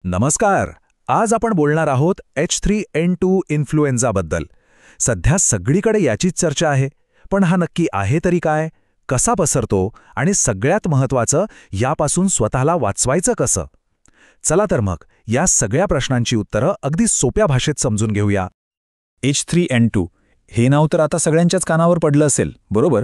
नमस्कार. आज आपण बोलणार आहोत H3N2 इन्फ्लुएन्झाबद्दल. सध्या सगळीकडे याचीच चर्चा आहे. पण हा नक्की आहे तरी काय? कसा पसरतो? आणि सगळ्यात महत्त्वाचं, यापासून स्वतःला वाचवायचं कसं? चला तर मग या सगळ्या प्रश्नांची उत्तरं अगदी सोप्या भाषेत समजून घेऊया. H3N2 हे नाव तर आता सगळ्यांच्याच कानावर पडलं असेल, बरोबर?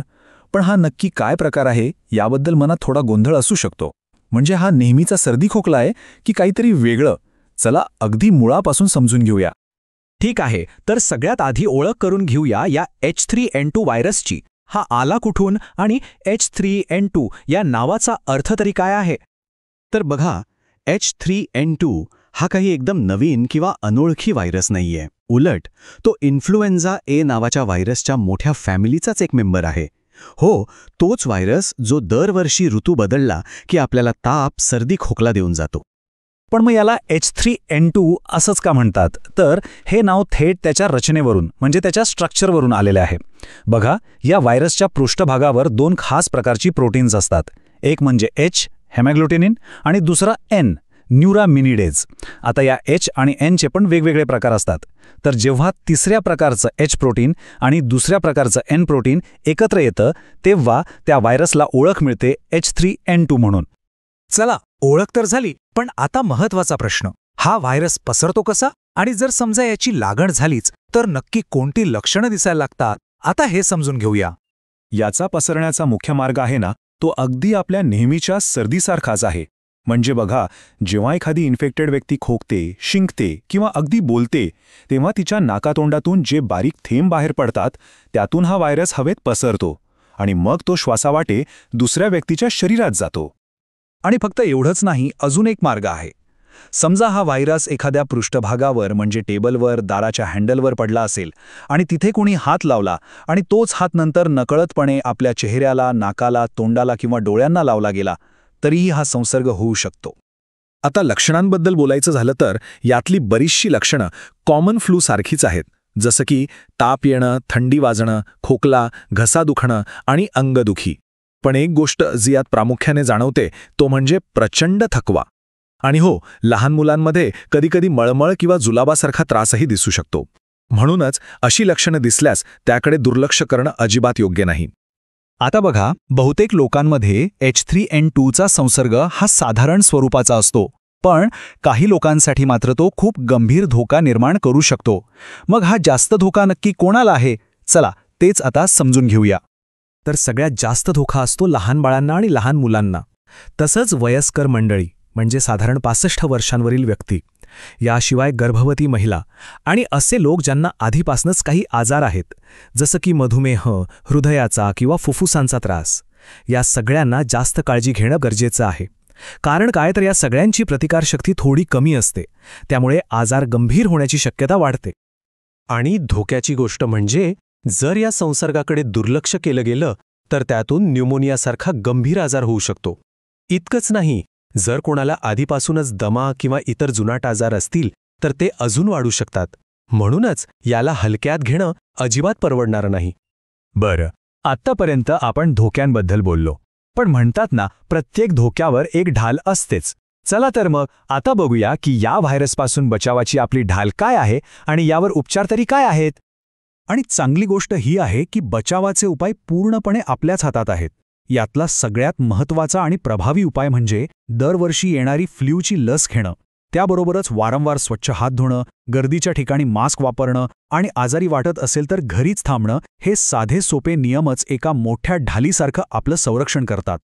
पण हा नक्की काय प्रकार आहे याबद्दल मनात थोडा गोंधळ असू शकतो. म्हणजे हा नेहमीचा सर्दी खोकला आहे की काहीतरी वेगळं? चला अगदी मुळापासून समजून घेऊया. ठीक आहे, तर सगळ्यात आधी ओळख करून घेऊया या H3N2 व्हायरसची. हा आला कुठून आणि H3N2 या नावाचा अर्थ तरी काय आहे? तर बघा, H3N2 हा काही एकदम नवीन किंवा अनोळखी व्हायरस नाहीये. उलट तो इन्फ्लुएन्झा ए नावाच्या व्हायरसच्या मोठ्या फॅमिलीचाच एक मेंबर आहे. हो, तोच व्हायरस जो दरवर्षी ऋतू बदलला की आपल्याला ताप, सर्दी, खोकला देऊन जातो. पण मग याला H3N2 असंच का म्हणतात? तर हे नाव थेट त्याच्या रचनेवरून म्हणजे त्याच्या स्ट्रक्चरवरून आलेले आहे. बघा, या व्हायरसच्या पृष्ठभागावर दोन खास प्रकारची प्रोटीन्स असतात. एक म्हणजे H हेमॅग्लुटिनिन आणि दुसरा N न्यूरामिनिडेज. आता या H आणि N चे पण वेगवेगळे प्रकार असतात. तर जेव्हा तिसऱ्या प्रकारचं H प्रोटीन आणि दुसऱ्या प्रकारचं N प्रोटीन एकत्र येतं तेव्हा त्या व्हायरसला ओळख मिळते H3N2 म्हणून. चला, ओळख तर झाली, पण आता महत्त्वाचा प्रश्न, हा व्हायरस पसरतो कसा? आणि जर समजा याची लागण झालीच तर नक्की कोणती लक्षणं दिसायला लागतात? आता हे समजून घेऊया. याचा पसरण्याचा मुख्य मार्ग आहे ना, तो अगदी आपल्या नेहमीच्या सर्दीसारखाच आहे. म्हणजे बघा, जेव्हा एखादी इन्फेक्टेड व्यक्ती खोकते, शिंकते किंवा अगदी बोलते, तेव्हा तिच्या नाकातोंडातून जे बारीक थेंब बाहेर पडतात त्यातून हा व्हायरस हवेत पसरतो आणि मग तो श्वासावाटे दुसऱ्या व्यक्तीच्या शरीरात जातो. आणि फक्त एवढंच नाही, अजून एक मार्ग आहे. समजा हा व्हायरस एखाद्या पृष्ठभागावर म्हणजे टेबलवर, दाराच्या हँडलवर पडला असेल आणि तिथे कोणी हात लावला आणि तोच हात नंतर नकळतपणे आपल्या चेहऱ्याला, नाकाला, तोंडाला किंवा डोळ्यांना लावला गेला तरीही हा संसर्ग होऊ शकतो. आता लक्षणांबद्दल बोलायचं झालं तर यातली बरीचशी लक्षणं कॉमन फ्लू सारखीच आहेत. जसं की ताप येणं, थंडी वाजणं, खोकला, घसा दुखणं आणि अंगदुखी. पण एक गोष्ट जी यात प्रामुख्याने जाणवते तो म्हणजे प्रचंड थकवा. आणि हो, लहान मुलांमध्ये कधीकधी मळमळ किंवा जुलाबासारखा त्रासही दिसू शकतो. म्हणूनच अशी लक्षणं दिसल्यास त्याकडे दुर्लक्ष करणं अजिबात योग्य नाही. आता बघा, बहुतेक लोकांमध्ये H3N2 चा संसर्ग हा साधारण स्वरूपाचा असतो, पण काही लोकांसाठी मात्र तो खूप गंभीर धोका निर्माण करू शकतो. मग हा जास्त धोका नक्की कोणाला आहे? चला, तेच आता समजून घेऊया. तर सगळ्यात जास्त धोका असतो लहान बाळांना आणि लहान मुलांना. तसंच वयस्कर मंडळी म्हणजे साधारण 65 वर्षांवरील व्यक्ती, याशिवाय गर्भवती महिला आणि असे लोक ज्यांना आधीपासूनच काही आजार आहेत, जसं की मधुमेह, हृदयाचा किंवा फुफ्फुसांचा त्रास. या सगळ्यांना जास्त काळजी घेणं गरजेचं आहे. कारण काय, तर या सगळ्यांची प्रतिकारशक्ती थोडी कमी असते. त्यामुळे आजार गंभीर होण्याची शक्यता वाढते. आणि धोक्याची गोष्ट म्हणजे जर या संसर्गाकडे दुर्लक्ष केलं गेलं तर त्यातून न्यूमोनियासारखा गंभीर आजार होऊ शकतो. इतकंच नाही, जर कोणाला आधीपासूनच दमा किंवा इतर जुनाट आजार असतील तर ते अजून वाढू शकतात. म्हणूनच याला हलक्यात घेणं अजिबात परवडणारं नाही. बरं, आत्तापर्यंत आपण धोक्यांबद्दल बोललो, पण म्हणतात ना, प्रत्येक धोक्यावर एक ढाल असतेच. चला तर मग आता बघूया की या व्हायरसपासून बचावाची आपली ढाल काय आहे आणि यावर उपचार तरी काय आहेत. आणि चांगली गोष्ट ही आहे की बचावाचे उपाय पूर्णपणे आपल्याच हातात आहेत. यातला सगळ्यात महत्त्वाचा आणि प्रभावी उपाय म्हणजे दरवर्षी येणारी फ्ल्यूची लस घेणं. त्याबरोबरच वारंवार स्वच्छ हात धुणं, गर्दीच्या ठिकाणी मास्क वापरणं आणि आजारी वाटत असेल तर घरीच थांबणं, हे साधे सोपे नियमच एका मोठ्या ढालीसारखं आपलं संरक्षण करतात.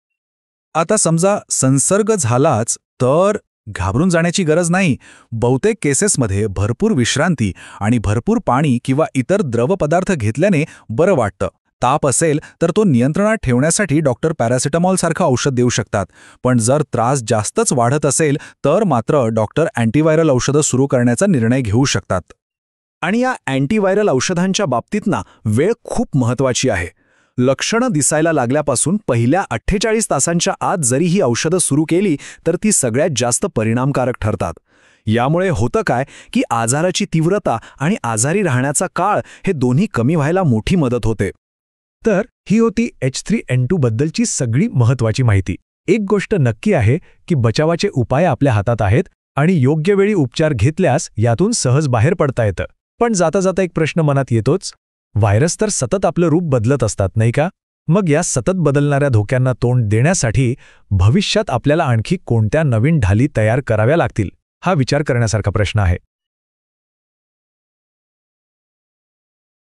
आता समजा संसर्ग झालाच तर घाबरून जाण्याची गरज नाही. बहुतेक केसेसमध्ये भरपूर विश्रांती आणि भरपूर पाणी किंवा इतर द्रव पदार्थ घेतल्याने बरं वाटतं. ताप असेल तर तो नियंत्रणात ठेवण्यासाठी डॉक्टर पॅरासिटामॉलसारखं औषध देऊ शकतात. पण जर त्रास जास्तच वाढत असेल तर मात्र डॉक्टर अँटीव्हायरल औषधं सुरू करण्याचा निर्णय घेऊ शकतात. आणि या अँटीव्हायरल औषधांच्या बाबतीत ना, वेळ खूप महत्त्वाची आहे. लक्षणं दिसायला लागल्यापासून पहिल्या 48 तासांच्या आत जरी ही औषधं सुरू केली तर ती सगळ्यात जास्त परिणामकारक ठरतात. यामुळे होतं काय की आजाराची तीव्रता आणि आजारी राहण्याचा काळ हे दोन्ही कमी व्हायला मोठी मदत होते. तर ही होती H3N2 बद्दलची सगळी महत्त्वाची माहिती. एक गोष्ट नक्की आहे की बचावाचे उपाय आपल्या हातात आहेत आणि योग्य वेळी उपचार घेतल्यास यातून सहज बाहेर पडता येतं. पण जाता जाता एक प्रश्न मनात येतोच, व्हायरस तर सतत आपलं रूप बदलत असतात नाही का? मग या सतत बदलणाऱ्या धोक्यांना तोंड देण्यासाठी भविष्यात आपल्याला आणखी कोणत्या नवीन ढाली तयार कराव्या लागतील, हा विचार करण्यासारखा प्रश्न आहे.